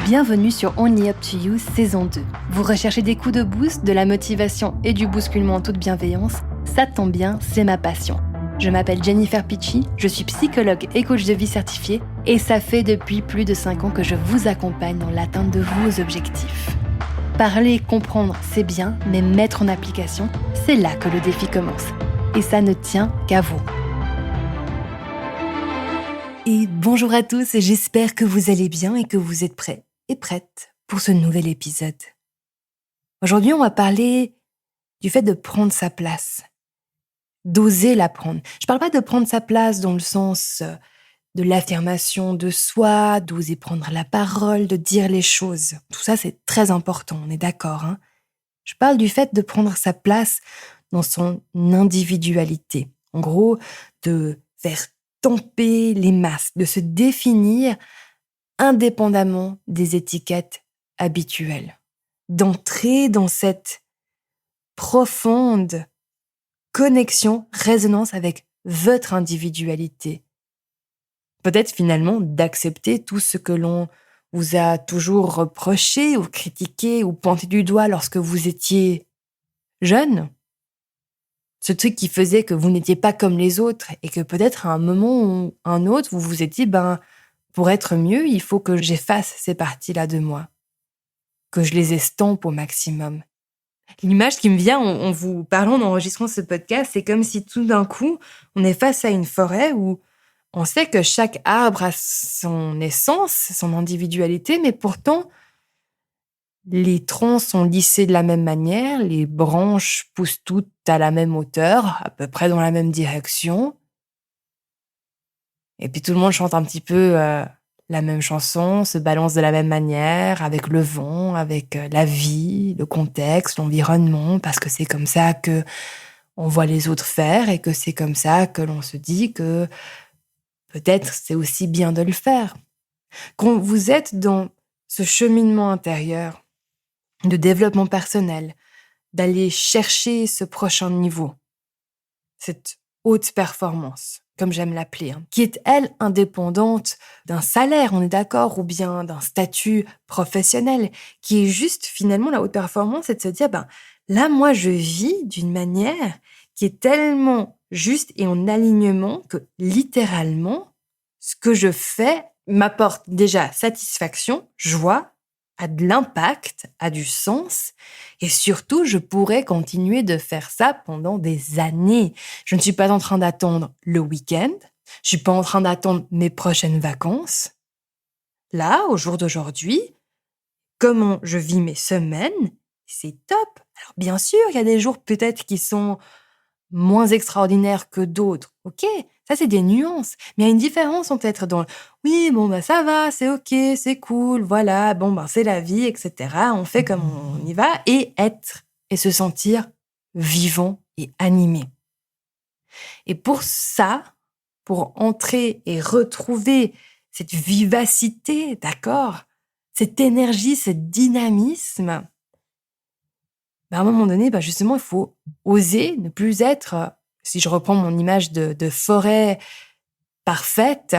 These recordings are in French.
Bienvenue sur Only Up to You saison 2. Vous recherchez des coups de boost, de la motivation et du bousculement en toute bienveillance? Ça tombe bien, c'est ma passion. Je m'appelle Jennifer Picci, je suis psychologue et coach de vie certifiée et ça fait depuis plus de 5 ans que je vous accompagne dans l'atteinte de vos objectifs. Parler et comprendre, c'est bien, mais mettre en application, c'est là que le défi commence. Et ça ne tient qu'à vous. Et bonjour à tous, et j'espère que vous allez bien et que vous êtes prêts et prêtes pour ce nouvel épisode. Aujourd'hui, on va parler du fait de prendre sa place, d'oser la prendre. Je parle pas de prendre sa place dans le sens de l'affirmation de soi, d'oser prendre la parole, de dire les choses. Tout ça, c'est très important, on est d'accord, hein? Je parle du fait de prendre sa place dans son individualité. En gros, de faire tomber les masques, de se définir indépendamment des étiquettes habituelles. D'entrer dans cette profonde connexion, résonance avec votre individualité. Peut-être finalement d'accepter tout ce que l'on vous a toujours reproché ou critiqué ou pointé du doigt lorsque vous étiez jeune. Ce truc qui faisait que vous n'étiez pas comme les autres et que peut-être à un moment ou un autre, vous vous êtes dit, pour être mieux, il faut que j'efface ces parties-là de moi, que je les estompe au maximum. L'image qui me vient en vous parlant, en enregistrant ce podcast, c'est comme si tout d'un coup, on est face à une forêt où on sait que chaque arbre a son essence, son individualité, mais pourtant, les troncs sont lissés de la même manière, les branches poussent toutes à la même hauteur, à peu près dans la même direction. Et puis tout le monde chante un petit peu la même chanson, se balance de la même manière, avec le vent, avec la vie, le contexte, l'environnement, parce que c'est comme ça que on voit les autres faire et que c'est comme ça que l'on se dit que peut-être c'est aussi bien de le faire. Quand vous êtes dans ce cheminement intérieur de développement personnel, d'aller chercher ce prochain niveau, cette haute performance, comme j'aime l'appeler, qui est, elle, indépendante d'un salaire, on est d'accord, ou bien d'un statut professionnel, qui est juste, finalement, la haute performance, c'est de se dire, là, moi, je vis d'une manière qui est tellement juste et en alignement que, littéralement, ce que je fais m'apporte déjà satisfaction, joie, a de l'impact, a du sens, et surtout, je pourrais continuer de faire ça pendant des années. Je ne suis pas en train d'attendre le week-end, je suis pas en train d'attendre mes prochaines vacances. Là, au jour d'aujourd'hui, comment je vis mes semaines, c'est top. Alors bien sûr, il y a des jours peut-être qui sont moins extraordinaires que d'autres. Ok, ça c'est des nuances. Mais il y a une différence entre être dans oui, ça va, c'est ok, c'est cool, voilà, c'est la vie, etc. On fait comme on y va et être et se sentir vivant et animé. Et pour ça, pour entrer et retrouver cette vivacité, d'accord, cette énergie, ce dynamisme, à un moment donné, justement, il faut oser ne plus être, si je reprends mon image de forêt parfaite,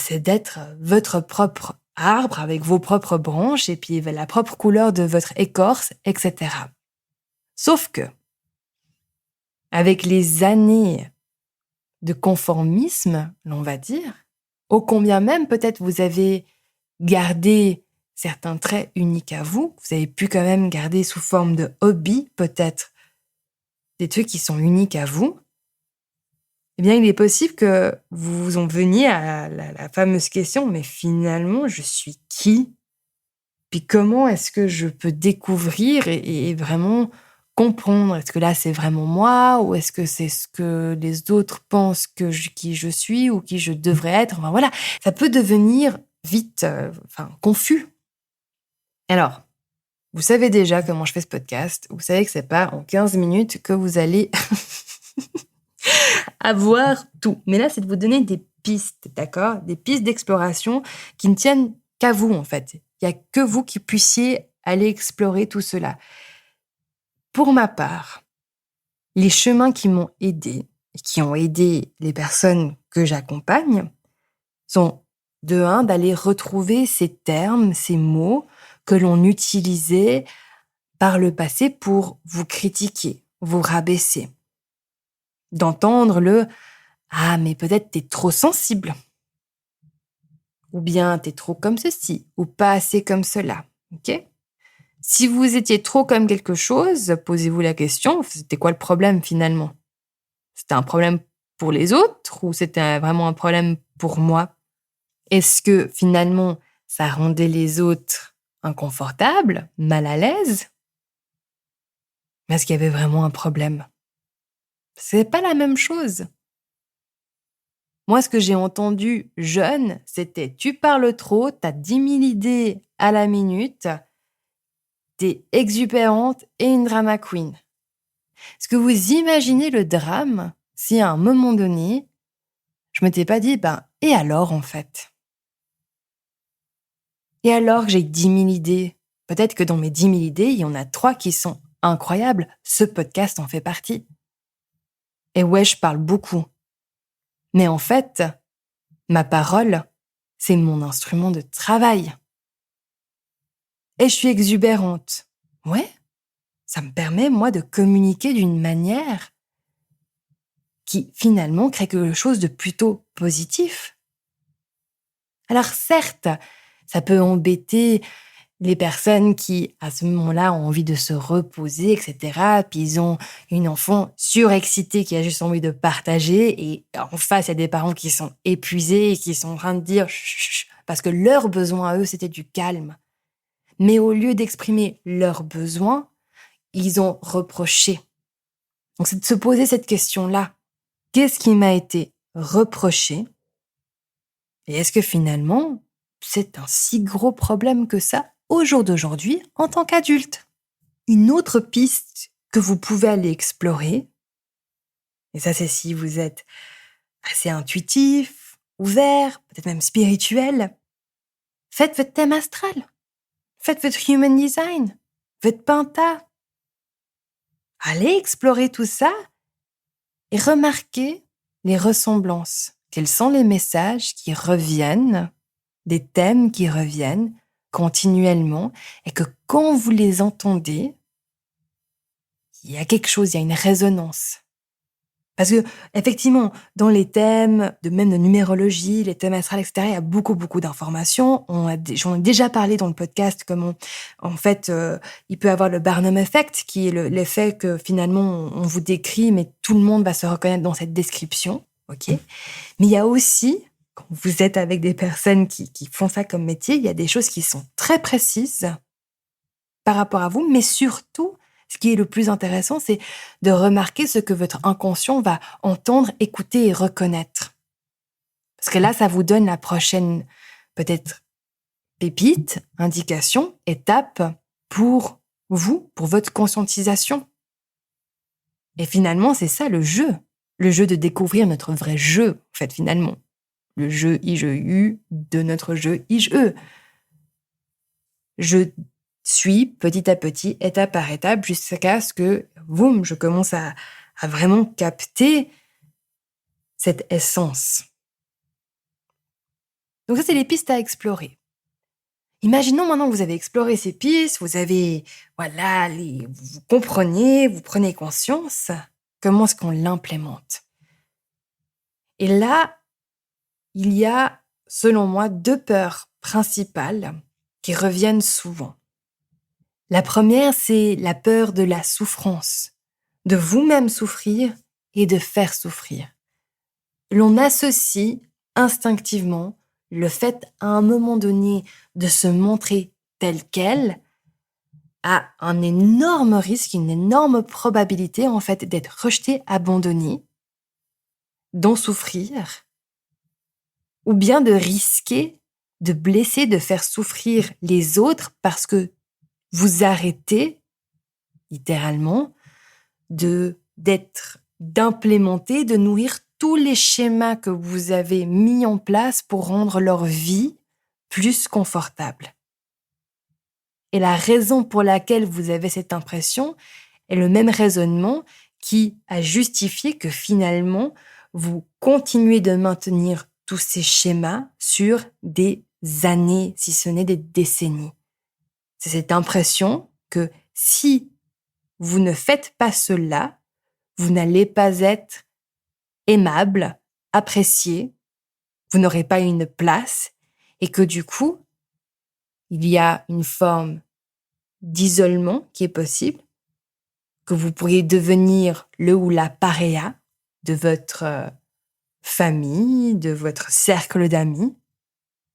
c'est d'être votre propre arbre avec vos propres branches et puis la propre couleur de votre écorce, etc. Sauf que, avec les années de conformisme, l'on va dire, ô combien même peut-être vous avez gardé certains traits uniques à vous, vous avez pu quand même garder sous forme de hobby peut-être des trucs qui sont uniques à vous, eh bien, il est possible que vous en veniez à la fameuse question, mais finalement, je suis qui? Puis comment est-ce que je peux découvrir et vraiment comprendre? Est-ce que là, c'est vraiment moi? Ou est-ce que c'est ce que les autres pensent qui je suis ou qui je devrais être? Enfin, voilà, ça peut devenir vite confus. Alors, vous savez déjà comment je fais ce podcast. Vous savez que c'est pas en 15 minutes que vous allez avoir tout. Mais là, c'est de vous donner des pistes, d'accord? Des pistes d'exploration qui ne tiennent qu'à vous, en fait. Il n'y a que vous qui puissiez aller explorer tout cela. Pour ma part, les chemins qui m'ont aidé et qui ont aidé les personnes que j'accompagne sont De un, d'aller retrouver ces termes, ces mots que l'on utilisait par le passé pour vous critiquer, vous rabaisser. D'entendre le « Ah, mais peut-être t'es trop sensible » ou bien « T'es trop comme ceci » ou « Pas assez comme cela ». Ok ? Si vous étiez trop comme quelque chose, posez-vous la question, c'était quoi le problème finalement ? C'était un problème pour les autres ou c'était vraiment un problème pour moi ? Est-ce que finalement, ça rendait les autres inconfortables, mal à l'aise ? Est-ce qu'il y avait vraiment un problème ? C'est pas la même chose. Moi, ce que j'ai entendu jeune, c'était « tu parles trop, t'as 10 000 idées à la minute, t'es exubérante et une drama queen ». Est-ce que vous imaginez le drame si à un moment donné, je m'étais pas dit « et alors en fait ?» Et alors que j'ai 10 000 idées, peut-être que dans mes 10 000 idées, il y en a 3 qui sont incroyables. Ce podcast en fait partie. Et ouais, je parle beaucoup. Mais en fait, ma parole, c'est mon instrument de travail. Et je suis exubérante. Ouais, ça me permet, moi, de communiquer d'une manière qui, finalement, crée quelque chose de plutôt positif. Alors certes, ça peut embêter les personnes qui, à ce moment-là, ont envie de se reposer, etc. Puis ils ont une enfant surexcitée qui a juste envie de partager. Et en face, il y a des parents qui sont épuisés et qui sont en train de dire « chut, chut », parce que leur besoin à eux, c'était du calme. Mais au lieu d'exprimer leurs besoins, ils ont reproché. Donc c'est de se poser cette question-là. Qu'est-ce qui m'a été reproché ? Et est-ce que finalement, c'est un si gros problème que ça au jour d'aujourd'hui en tant qu'adulte ? Une autre piste que vous pouvez aller explorer, et ça c'est si vous êtes assez intuitif, ouvert, peut-être même spirituel, faites votre thème astral, faites votre human design, votre pinta. Allez explorer tout ça et remarquez les ressemblances. Quels sont les messages qui reviennent, des thèmes qui reviennent continuellement et que quand vous les entendez, il y a quelque chose, il y a une résonance. Parce que, effectivement, dans les thèmes, même de numérologie, les thèmes astrales, etc., il y a beaucoup, beaucoup d'informations. J'en ai déjà parlé dans le podcast, en fait, il peut y avoir le Barnum Effect, qui est l'effet que finalement, on vous décrit, mais tout le monde va se reconnaître dans cette description. Ok ? Mais il y a aussi, quand vous êtes avec des personnes qui font ça comme métier, il y a des choses qui sont très précises par rapport à vous, mais surtout, ce qui est le plus intéressant, c'est de remarquer ce que votre inconscient va entendre, écouter et reconnaître. Parce que là, ça vous donne la prochaine, peut-être, pépite, indication, étape pour vous, pour votre conscientisation. Et finalement, c'est ça le jeu de découvrir notre vrai jeu, en fait, finalement. Le jeu I-je-U de notre jeu I-je-E. Je suis petit à petit, étape par étape, jusqu'à ce que, boum, je commence à vraiment capter cette essence. Donc ça, c'est les pistes à explorer. Imaginons maintenant que vous avez exploré ces pistes, vous avez, vous comprenez, vous prenez conscience, comment est-ce qu'on l'implémente. Et là, il y a, selon moi, 2 peurs principales qui reviennent souvent. La première, c'est la peur de la souffrance, de vous-même souffrir et de faire souffrir. L'on associe instinctivement le fait à un moment donné de se montrer tel quel à un énorme risque, une énorme probabilité en fait d'être rejeté, abandonné, d'en souffrir, ou bien de risquer de blesser, de faire souffrir les autres parce que vous arrêtez, littéralement, d'implémenter, de nourrir tous les schémas que vous avez mis en place pour rendre leur vie plus confortable. Et la raison pour laquelle vous avez cette impression est le même raisonnement qui a justifié que finalement, vous continuez de maintenir tous ces schémas sur des années, si ce n'est des décennies. C'est cette impression que si vous ne faites pas cela, vous n'allez pas être aimable, apprécié, vous n'aurez pas une place et que du coup, il y a une forme d'isolement qui est possible, que vous pourriez devenir le ou la paria de votre famille, de votre cercle d'amis.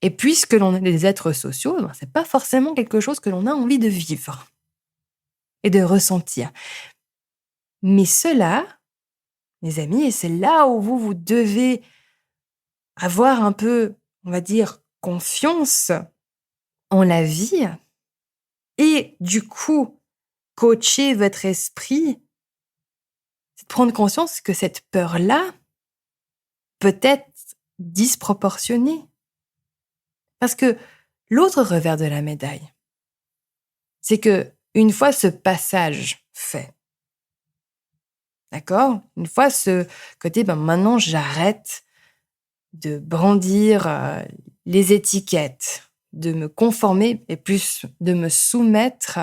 Et puisque l'on est des êtres sociaux, c'est pas forcément quelque chose que l'on a envie de vivre et de ressentir. Mais cela, mes amis, et c'est là où vous devez avoir un peu, on va dire, confiance en la vie et du coup, coacher votre esprit, c'est de prendre conscience que cette peur-là peut être disproportionnée. Parce que l'autre revers de la médaille, c'est que une fois ce passage fait, d'accord? Une fois ce côté, maintenant j'arrête de brandir les étiquettes, de me conformer et plus de me soumettre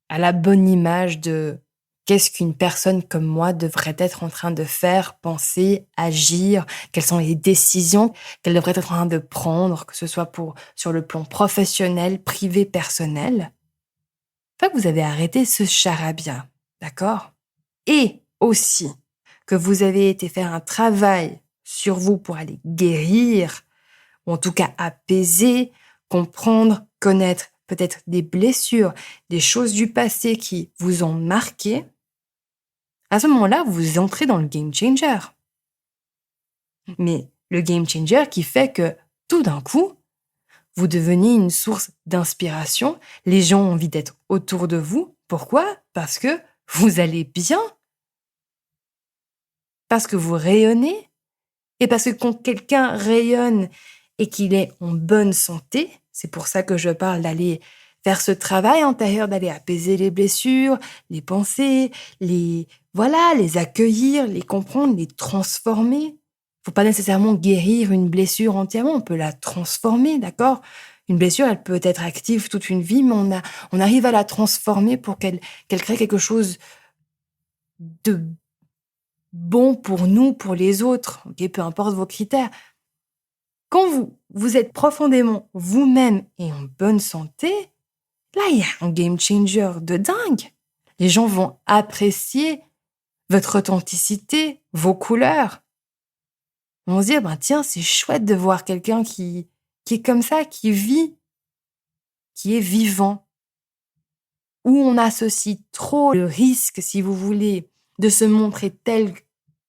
à la bonne image de qu'est-ce qu'une personne comme moi devrait être en train de faire, penser, agir, quelles sont les décisions qu'elle devrait être en train de prendre, que ce soit sur le plan professionnel, privé, personnel. Enfin, vous avez arrêté ce charabia, d'accord? Et aussi que vous avez été faire un travail sur vous pour aller guérir, ou en tout cas apaiser, comprendre, connaître peut-être des blessures, des choses du passé qui vous ont marqué, à ce moment-là, vous entrez dans le game changer. Mais le game changer qui fait que tout d'un coup, vous devenez une source d'inspiration, les gens ont envie d'être autour de vous. Pourquoi? Parce que vous allez bien, parce que vous rayonnez, et parce que quand quelqu'un rayonne et qu'il est en bonne santé, c'est pour ça que je parle d'aller faire ce travail intérieur, d'aller apaiser les blessures, les pensées, les accueillir, les comprendre, les transformer. Faut pas nécessairement guérir une blessure entièrement, on peut la transformer, d'accord? Une blessure, elle peut être active toute une vie, mais on arrive à la transformer pour qu'elle crée quelque chose de bon pour nous, pour les autres, ok, peu importe vos critères. Quand vous êtes profondément vous-même et en bonne santé, là, il y a un game changer de dingue. Les gens vont apprécier votre authenticité, vos couleurs. Ils vont se dire, tiens, c'est chouette de voir quelqu'un qui est comme ça, qui vit, qui est vivant. Où on associe trop le risque, si vous voulez, de se montrer tel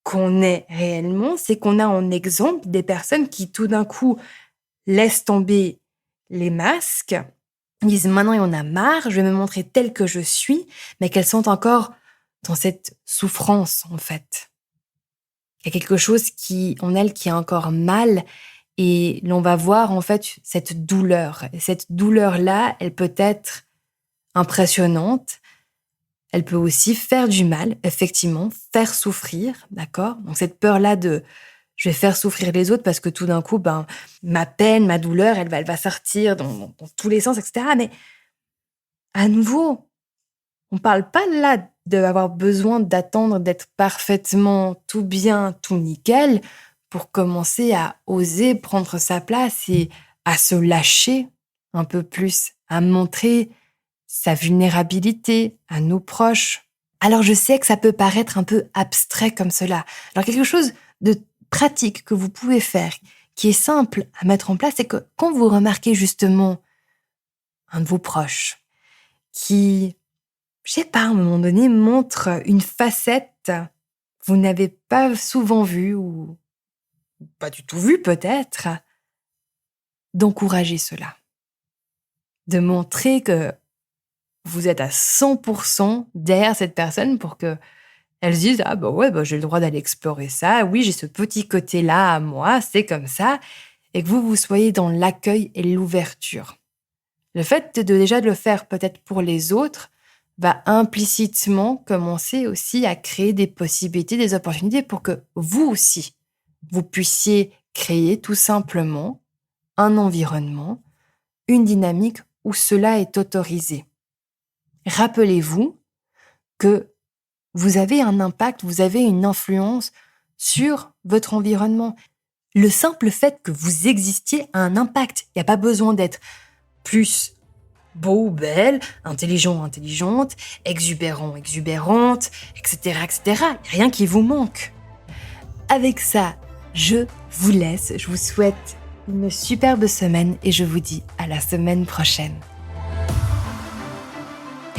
qu'on est réellement, c'est qu'on a en exemple des personnes qui tout d'un coup laissent tomber les masques, disent maintenant il y en a marre, je vais me montrer telle que je suis, mais qu'elles sont encore dans cette souffrance en fait. Il y a quelque chose en elles qui a encore mal et l'on va voir en fait cette douleur. Et cette douleur-là, elle peut être impressionnante, elle peut aussi faire du mal, effectivement, faire souffrir, d'accord? Donc cette peur-là de je vais faire souffrir les autres parce que tout d'un coup, ma peine, ma douleur, elle va sortir dans tous les sens, etc. Mais à nouveau, on parle pas là d'avoir besoin d'attendre d'être parfaitement tout bien, tout nickel pour commencer à oser prendre sa place et à se lâcher un peu plus, à montrer sa vulnérabilité à nos proches. Alors je sais que ça peut paraître un peu abstrait comme cela. Alors quelque chose de pratique que vous pouvez faire, qui est simple à mettre en place, c'est que quand vous remarquez justement un de vos proches qui, je sais pas, à un moment donné, montre une facette que vous n'avez pas souvent vue ou pas du tout vue peut-être, d'encourager cela. De montrer que vous êtes à 100% derrière cette personne pour que elle se dise « Ah j'ai le droit d'aller explorer ça. Oui, j'ai ce petit côté-là à moi, c'est comme ça. » Et que vous soyez dans l'accueil et l'ouverture. Le fait déjà de le faire peut-être pour les autres va implicitement commencer aussi à créer des possibilités, des opportunités pour que vous aussi, vous puissiez Créez tout simplement un environnement, une dynamique où cela est autorisé. Rappelez-vous que vous avez un impact, vous avez une influence sur votre environnement. Le simple fait que vous existiez a un impact. Il n'y a pas besoin d'être plus beau ou belle, intelligent ou intelligente, exubérant ou exubérante, etc., etc. Il n'y a rien qui vous manque. Avec ça, je vous laisse. Je vous souhaite une superbe semaine et je vous dis à la semaine prochaine.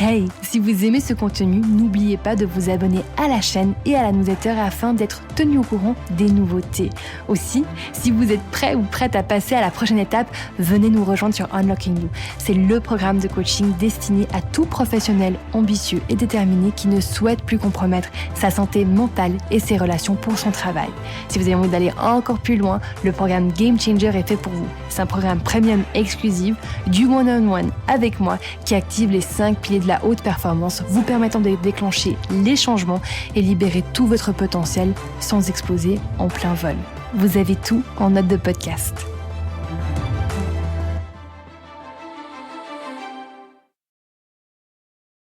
Hey, si vous aimez ce contenu, n'oubliez pas de vous abonner à la chaîne et à la newsletter afin d'être tenu au courant des nouveautés. Aussi, si vous êtes prêt ou prête à passer à la prochaine étape, venez nous rejoindre sur Unlocking You. C'est le programme de coaching destiné à tout professionnel ambitieux et déterminé qui ne souhaite plus compromettre sa santé mentale et ses relations pour son travail. Si vous avez envie d'aller encore plus loin, le programme Game Changer est fait pour vous. C'est un programme premium exclusif, du one-on-one avec moi qui active les 5 piliers de la haute performance, vous permettant de déclencher les changements et libérer tout votre potentiel sans exploser en plein vol. Vous avez tout en note de podcast.